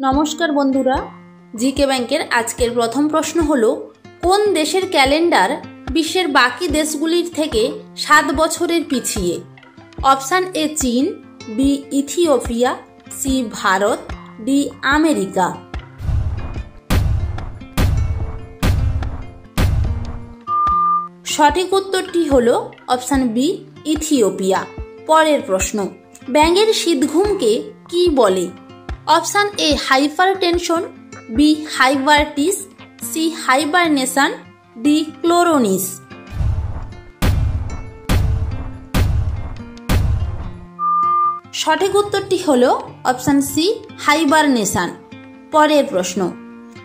নমস্কার বন্ধুরা, জিকে ব্যাংকের আজকের প্রথম প্রশ্ন হলো, কোন দেশের ক্যালেন্ডার বিশ্বের বাকি দেশগুলির থেকে 7 বছরের পিছিয়ে? অপশান এ চীন, B Ethiopia, C Bharat, D America. সঠিক উত্তরটি হলো অপশান বি ইথিওপিয়া। পরের প্রশ্ন, ব্যাঙের শীতঘুমকে কি বলে? অপশান এ হাইপারটেনশন, বি হাইবারটিস, সি হাইবারনেশন, ডি ক্লোরোনিস। সঠিক উত্তরটি হলো অপশান সি হাইবারনেশন। পরের প্রশ্ন,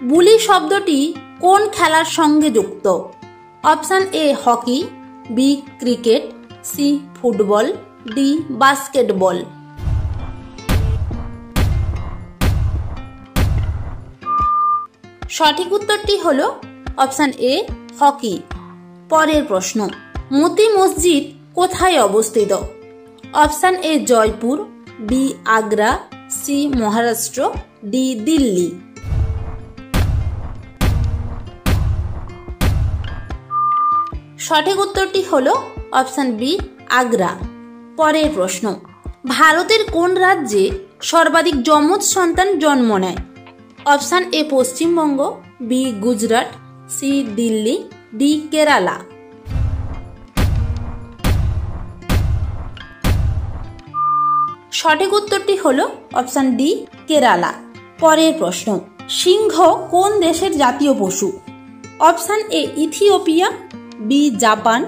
বুলি শব্দটি কোন খেলার সঙ্গে যুক্ত? Option A hockey, B cricket, C football, D basketball. সঠিক উত্তরটি হলো অপশান এ হকি। পরের প্রশ্ন, মতি মসজিদ কোথায় অবস্থিত? Option A Jaipur, B Agra, C Maharashtra, D Delhi. সঠিক উত্তরটি হলো অপশান বি আগ্রা। পরের প্রশ্ন, ভারতের কোন রাজ্যে সর্বাধিক যমজ সন্তান জন্ম নেয়? Option A Paschimbanga, B Gujarat, C Delhi, D Kerala. সঠিক উত্তরটি হলো অপশান ডি কেরালা। পরের প্রশ্ন, সিংহ কোন দেশের জাতীয় পশু? Option A Ethiopia, B Japan,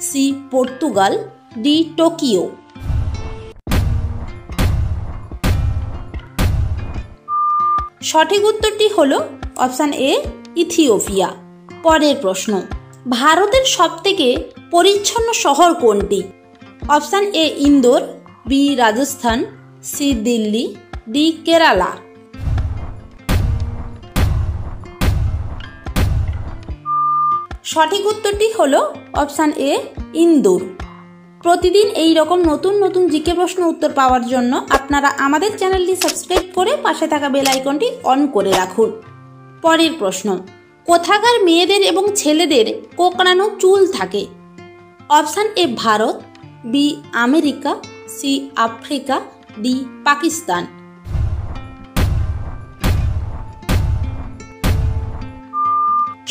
C Portugal, D Tokyo. সঠিক উত্তরটি হলো অপশান এ ইথিওপিয়া। পরের প্রশ্ন, ভারতের সবথেকে পরিচ্ছন্ন শহর কোনটি? Option A Indore, B Rajasthan, C Delhi, D Kerala. সঠিক উত্তরটি হলো অপশান এ ইন্দোর। প্রতিদিন এই রকম নতুন নতুন জিকে প্রশ্ন উত্তর পাওয়ার জন্য আপনারা আমাদের চ্যানেলটি সাবস্ক্রাইব করে পাশে থাকা বেল আইকনটি অন করে রাখুন। পরের প্রশ্ন, কোথাকার মেয়েদের এবং ছেলেদের কোঁকড়ানো চুল থাকে? Option A Bharat, B America, C Africa, D Pakistan.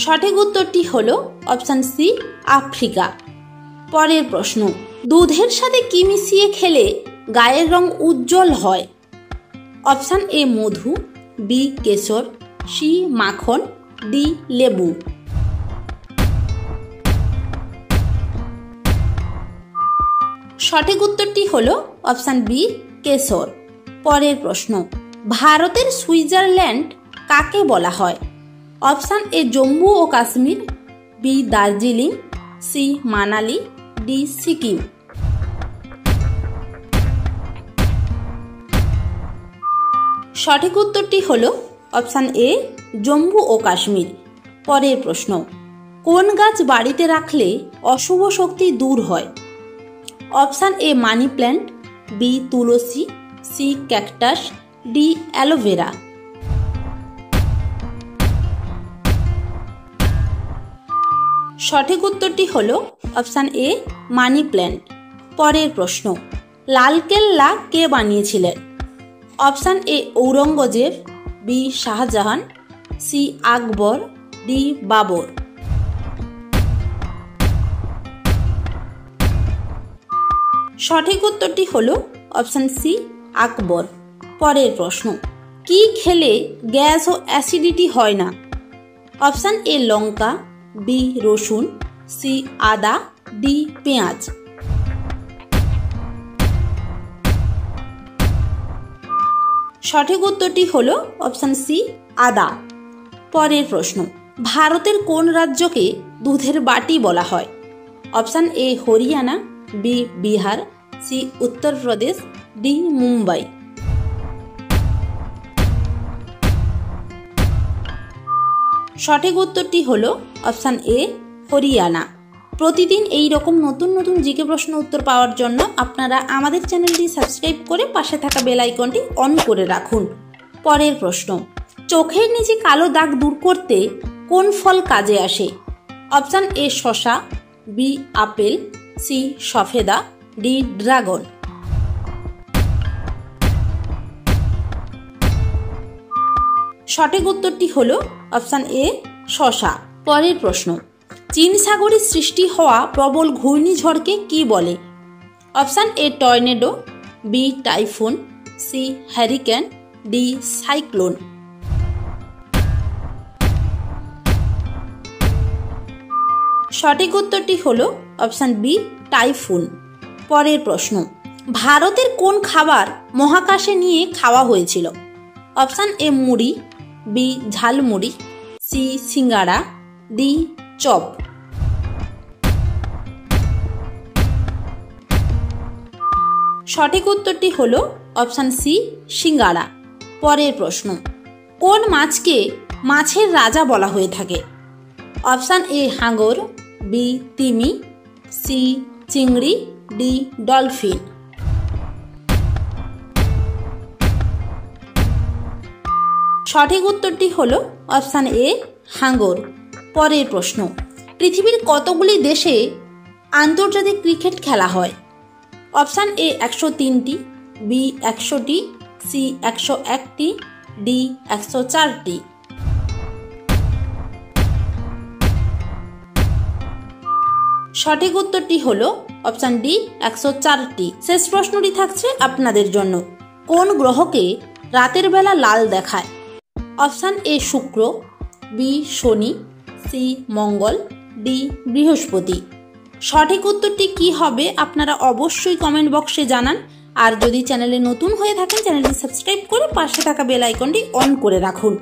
সঠিক উত্তরটি হলো অপশান সি আফ্রিকা। পরের প্রশ্ন, দুধের সাথে কি মিশিয়ে খেলে গায়ের রং উজ্জ্বল হয়? অপশান এ মধু, বি কেশর, সি মাখন, ডি লেবু। সঠিক উত্তরটি হলো অপশান বি কেশর। পরের প্রশ্ন, ভারতের সুইজারল্যান্ড কাকে বলা হয়? অপশান এ জম্মু ও Kashmir, B Darjeeling, C Manali, D Sikkim. সঠিক উত্তরটি হলো অপশান এ জম্মু ও কাশ্মীর। পরের প্রশ্ন, কোন গাছ বাড়িতে রাখলে অশুভ শক্তি দূর হয়? Option A money plant, B tulsi, C cactus, D aloe vera. সঠিক উত্তরটি হলো অপশান এ মানি প্ল্যান্ট। পরের প্রশ্ন, লালকেল্লা কে বানিয়েছিলেন? Option A Aurangzeb, B Shah Jahan, C Akbar, D Babur. সঠিক উত্তরটি হলো অপশান সি আকবর। পরের প্রশ্ন, কি খেলে গ্যাস ও অ্যাসিডিটি হয় না? অপশান এ লঙ্কা, বি রসুন, সি আদা, ডি পেঁয়াজ। সঠিক উত্তরটি হলো অপশান সি আদা। পরের প্রশ্ন, ভারতের কোন রাজ্যকে দুধের বাটি বলা হয়? Option A Haryana, B Bihar, C Uttar Pradesh, D Mumbai. সঠিক উত্তরটি হলো অপশান এ হরিয়ানা। প্রতিদিন এই রকম নতুন নতুন জিকে প্রশ্ন উত্তর পাওয়ার জন্য আপনারা আমাদের চ্যানেলটি সাবস্ক্রাইব করে পাশে থাকা বেল আইকনটি অন করে রাখুন। পরের প্রশ্ন, চোখের নিচে কালো দাগ দূর করতে কোন ফল কাজে আসে? অপশান এ শসা, বি আপেল, সি সফেদা, ডি ড্রাগন। সঠিক উত্তরটি হলো অপশান এ শসা। পরের প্রশ্ন, চীন সাগরে সৃষ্টি হওয়া প্রবল ঘূর্ণিঝড়কে কি বলে? Option A tornado, B typhoon, C hurricane, D cyclone. সঠিক উত্তরটি হলো অপশান বি টাইফুন। পরের প্রশ্ন, ভারতের কোন খাবার মহাকাশে নিয়ে খাওয়া হয়েছিল? অপশান এ মুড়ি, বি ঝালমুড়ি, সি সিঙ্গাড়া, ডি চপ। সঠিক উত্তরটি হলো অপশান সি সিঙ্গাড়া। পরের প্রশ্ন, কোন মাছকে মাছের রাজা বলা হয়ে থাকে? অপশান এ হাঙর, বি তিমি, সি চিংড়ি, ডি ডলফিন। সঠিক উত্তরটি হলো অপশান এ হাঙর। পরের প্রশ্ন, পৃথিবীর কতগুলি দেশে আন্তর্জাতিক ক্রিকেট খেলা হয়? অপশান এ 103টি, বি 100টি, সি 101টি, ডি 104টি। সঠিক উত্তরটি হলো অপশান ডি 104টি। শেষ প্রশ্নটি থাকছে আপনাদের জন্য, কোন গ্রহকে রাতের বেলা লাল দেখায়? অপশান এ শুক্র, বি শনি, সি মঙ্গল, ডি বৃহস্পতি। সঠিক উত্তরটি কি হবে আপনারা অবশ্যই কমেন্ট বক্সে জানান। আর যদি চ্যানেলে নতুন হয়ে থাকেন চ্যানেলটি সাবস্ক্রাইব করে পাশে থাকা বেল আইকনটি অন করে রাখুন।